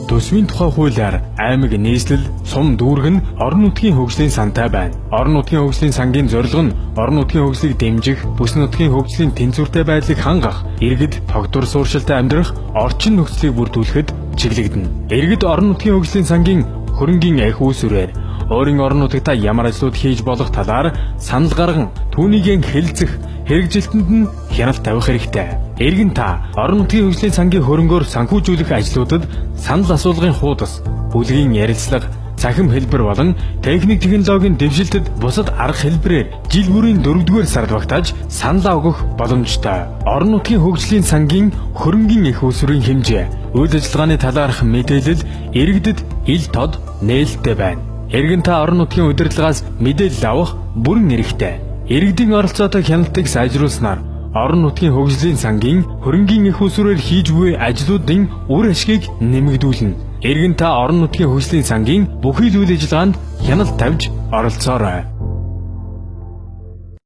Төсвийн тухай хуулиар аймаг нийслэл, сум дүүрэг нь орон нутгийн хөгжлийн сантай байна. Орон нутгийн хөгжлийн сангийн зорилго нь орон нутгийн хөгжлийг дэмжих, бүс нутгийн хөгжлийн тэнцвэртэй байдлыг хангах, иргэд тогтвор суурьшилтай амьдрах орчин нөхцөлийг бүрдүүлэхэд чиглэгдэнэ. Иргэд орон нутгийн хөгжлийн сангийн хөрөнгийн эх үүсвэрээр өөрийн орон нутагта ямар ажлууд хийж болох талаар санал гарган түүнийг хэлэлцэх, хэрэгжилтэнд нь хяналт тавих хэрэгтэй. Иргэн та орон нутгийн хөгжлийн сангийн хөрөнгөөр санхүүжүүлэх ажлуудад санал асуулгын хуудас, бүлгийн ярилцлага, цахим хэлбэр болон техникийн дэвшилтэд бусад арга хэлбэрээр жил бүрийн 4-р сард багтааж санал өгөх боломжтой. Орон нутгийн хөгжлийн сангийн хөрөнгийн эх үүсвэрийн хэмжээ, үйл ажиллагааны талаарх мэдээлэл иргэдэд ил тод нээлттэй байна. Иргэн та орон нутгийн удирдлагаас мэдээлэл авах бүрэн эрхтэй. Иргэдийн оролцоотой хяналтыг сайжруулснаар орон нутгийн хөгжлийн сангийн хөрөнгийн эх үүсвэрээр хийж буй ажлуудын үр ашгийг нэмэгдүүлнэ. Иргэн та орон нутгийн хөгжлийн сангийн бүхий л үйл ажиллагаанд хяналт тавьж оролцоорой.